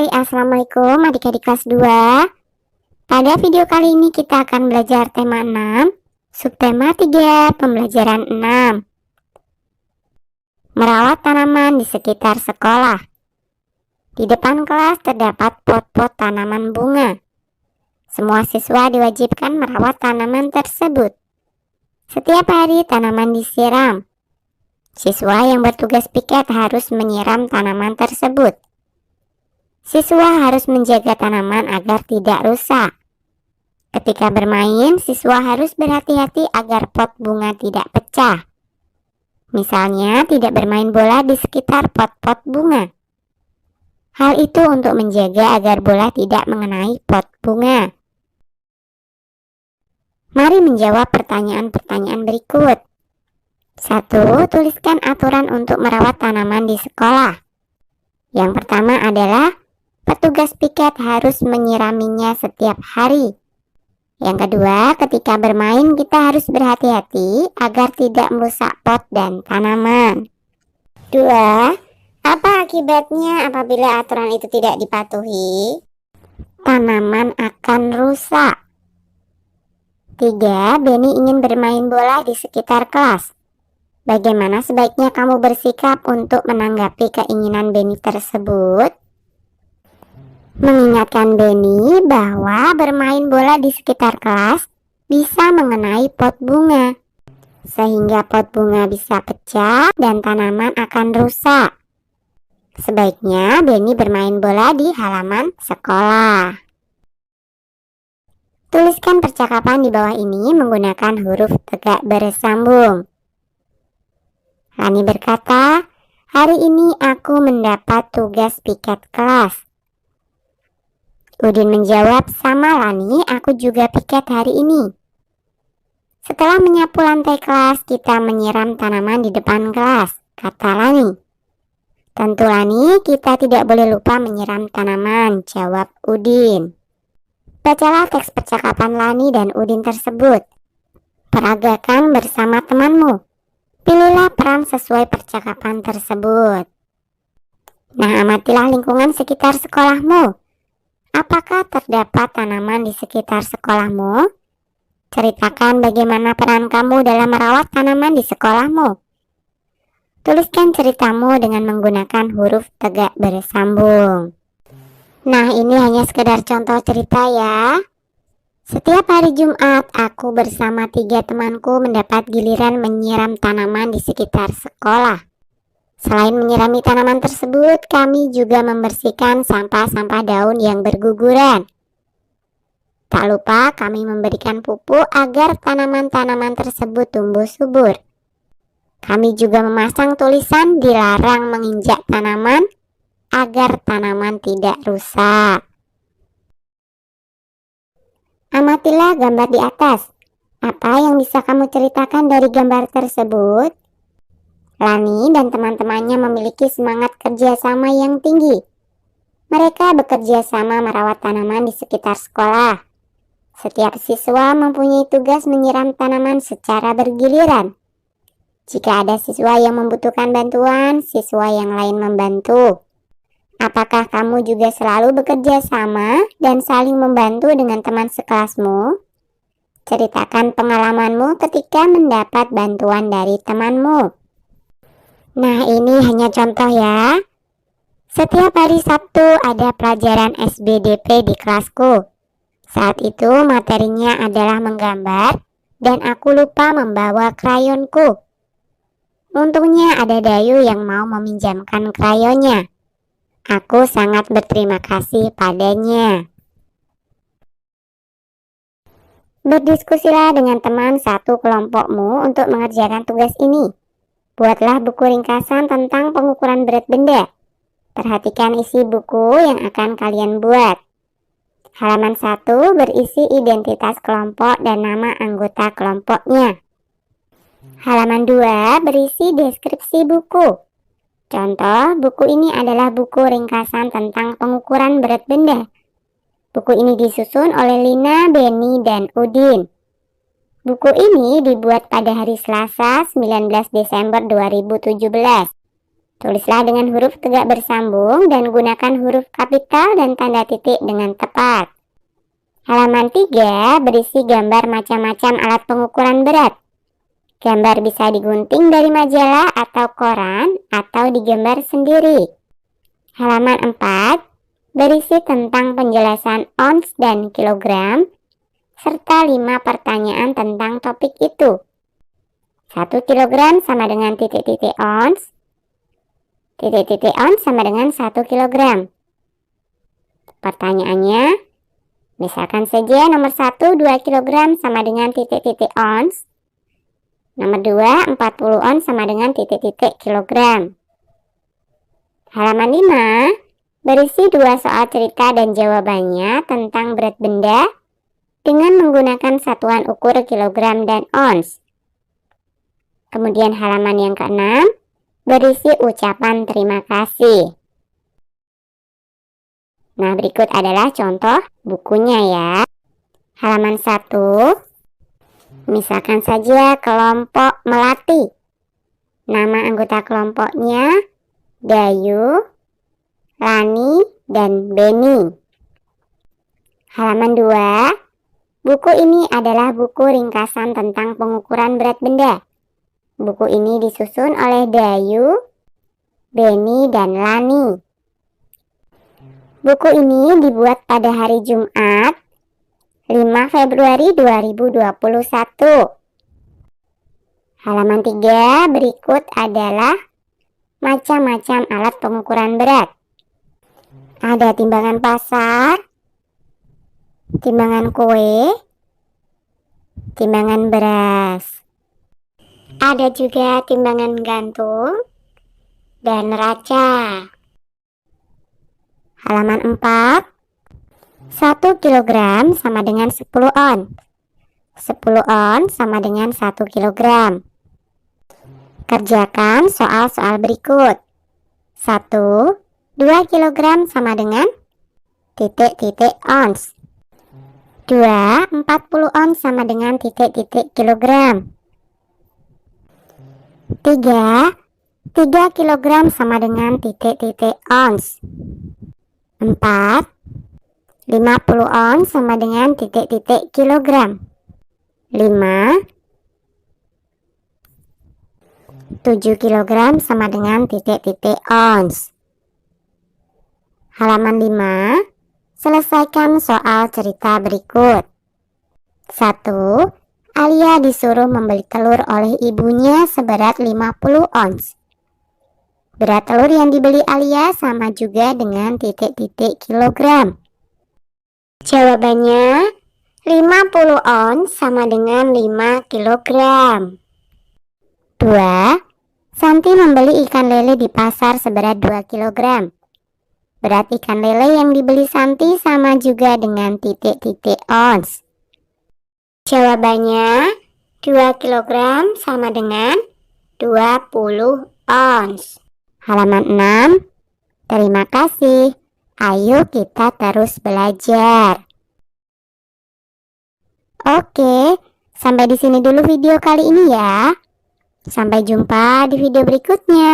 Hai, Assalamualaikum adik-adik kelas 2. Pada video kali ini kita akan belajar tema 6, subtema 3, pembelajaran 6. Merawat tanaman di sekitar sekolah. Di depan kelas terdapat pot-pot tanaman bunga. Semua siswa diwajibkan merawat tanaman tersebut. Setiap hari tanaman disiram. Siswa yang bertugas piket harus menyiram tanaman tersebut. Siswa harus menjaga tanaman agar tidak rusak. Ketika bermain, siswa harus berhati-hati agar pot bunga tidak pecah. Misalnya, tidak bermain bola di sekitar pot-pot bunga. Hal itu untuk menjaga agar bola tidak mengenai pot bunga. Mari menjawab pertanyaan-pertanyaan berikut. 1. Tuliskan aturan untuk merawat tanaman di sekolah. Yang pertama adalah petugas piket harus menyiraminya setiap hari. Yang kedua, ketika bermain kita harus berhati-hati agar tidak merusak pot dan tanaman. 2. Apa akibatnya apabila aturan itu tidak dipatuhi? Tanaman akan rusak. 3. Benny ingin bermain bola di sekitar kelas. Bagaimana sebaiknya kamu bersikap untuk menanggapi keinginan Benny tersebut? Mengingatkan Benny bahwa bermain bola di sekitar kelas bisa mengenai pot bunga, sehingga pot bunga bisa pecah dan tanaman akan rusak. Sebaiknya Benny bermain bola di halaman sekolah. Tuliskan percakapan di bawah ini menggunakan huruf tegak bersambung. Lani berkata, "Hari ini aku mendapat tugas piket kelas." Udin menjawab, "Sama Lani, aku juga piket hari ini." Setelah menyapu lantai kelas, kita menyiram tanaman di depan kelas, kata Lani. "Tentu Lani, kita tidak boleh lupa menyiram tanaman," jawab Udin. Bacalah teks percakapan Lani dan Udin tersebut. Peragakan bersama temanmu. Pilihlah peran sesuai percakapan tersebut. Nah, amatilah lingkungan sekitar sekolahmu. Apakah terdapat tanaman di sekitar sekolahmu? Ceritakan bagaimana peran kamu dalam merawat tanaman di sekolahmu. Tuliskan ceritamu dengan menggunakan huruf tegak bersambung. Nah, ini hanya sekedar contoh cerita ya. Setiap hari Jumat, aku bersama 3 temanku mendapat giliran menyiram tanaman di sekitar sekolah. Selain menyirami tanaman tersebut, kami juga membersihkan sampah-sampah daun yang berguguran. Tak lupa kami memberikan pupuk agar tanaman-tanaman tersebut tumbuh subur. Kami juga memasang tulisan dilarang menginjak tanaman agar tanaman tidak rusak. Amatilah gambar di atas. Apa yang bisa kamu ceritakan dari gambar tersebut? Lani dan teman-temannya memiliki semangat kerjasama yang tinggi. Mereka bekerja sama merawat tanaman di sekitar sekolah. Setiap siswa mempunyai tugas menyiram tanaman secara bergiliran. Jika ada siswa yang membutuhkan bantuan, siswa yang lain membantu. Apakah kamu juga selalu bekerja sama dan saling membantu dengan teman sekelasmu? Ceritakan pengalamanmu ketika mendapat bantuan dari temanmu. Nah, ini hanya contoh ya. Setiap hari Sabtu ada pelajaran SBDP di kelasku. Saat itu materinya adalah menggambar dan aku lupa membawa krayonku. Untungnya ada Dayu yang mau meminjamkan krayonnya. Aku sangat berterima kasih padanya. Berdiskusilah dengan teman satu kelompokmu untuk mengerjakan tugas ini. Buatlah buku ringkasan tentang pengukuran berat benda. Perhatikan isi buku yang akan kalian buat. Halaman 1 berisi identitas kelompok dan nama anggota kelompoknya. Halaman 2 berisi deskripsi buku. Contoh, buku ini adalah buku ringkasan tentang pengukuran berat benda. Buku ini disusun oleh Lina, Benny, dan Udin. Buku ini dibuat pada hari Selasa 19 Desember 2017. Tulislah dengan huruf tegak bersambung dan gunakan huruf kapital dan tanda titik dengan tepat. Halaman 3 berisi gambar macam-macam alat pengukuran berat. Gambar bisa digunting dari majalah atau koran atau digambar sendiri. Halaman 4 berisi tentang penjelasan ons dan kilogram, serta 5 pertanyaan tentang topik itu. 1 kilogram sama dengan titik-titik ons, titik-titik ons sama dengan 1 kilogram. Pertanyaannya, misalkan saja nomor 1, 2 kilogram sama dengan titik-titik ons. Nomor 2, 40 ons sama dengan titik-titik kilogram. Halaman 5 berisi 2 soal cerita dan jawabannya tentang berat benda dengan menggunakan satuan ukur kilogram dan ons. Kemudian halaman yang ke-6 berisi ucapan terima kasih. Nah, berikut adalah contoh bukunya ya. Halaman 1. Misalkan saja kelompok melati. Nama anggota kelompoknya Dayu, Lani, dan Beni. Halaman 2. Buku ini adalah buku ringkasan tentang pengukuran berat benda. Buku ini disusun oleh Dayu, Beni, dan Lani. Buku ini dibuat pada hari Jumat, 5 Februari 2021. Halaman 3 berikut adalah macam-macam alat pengukuran berat. Ada timbangan pasar, timbangan kue, timbangan beras. Ada juga timbangan gantung dan neraca. Halaman 4. 1 kilogram sama dengan 10 on. 10 on sama dengan 1 kilogram. Kerjakan soal-soal berikut. 1, 2 kilogram sama dengan titik-titik ons. 2, 40 ons sama dengan titik-titik kilogram. 3, 3 kilogram sama dengan titik-titik ons. 4, 50 ons sama dengan titik-titik kilogram. 5, 7 kilogram sama dengan titik-titik ons. Halaman 5, selesaikan soal cerita berikut. 1. Alia disuruh membeli telur oleh ibunya seberat 50 ons. Berat telur yang dibeli Alia sama juga dengan titik-titik kilogram. Jawabannya 50 ons sama dengan 5 kilogram. 2. Santi membeli ikan lele di pasar seberat 2 kilogram. Berat ikan lele yang dibeli Santi sama juga dengan titik-titik ons. Jawabannya 2 kilogram sama dengan 20 ons. Halaman 6. Terima kasih. Ayo kita terus belajar. Oke, sampai di sini dulu video kali ini ya. Sampai jumpa di video berikutnya.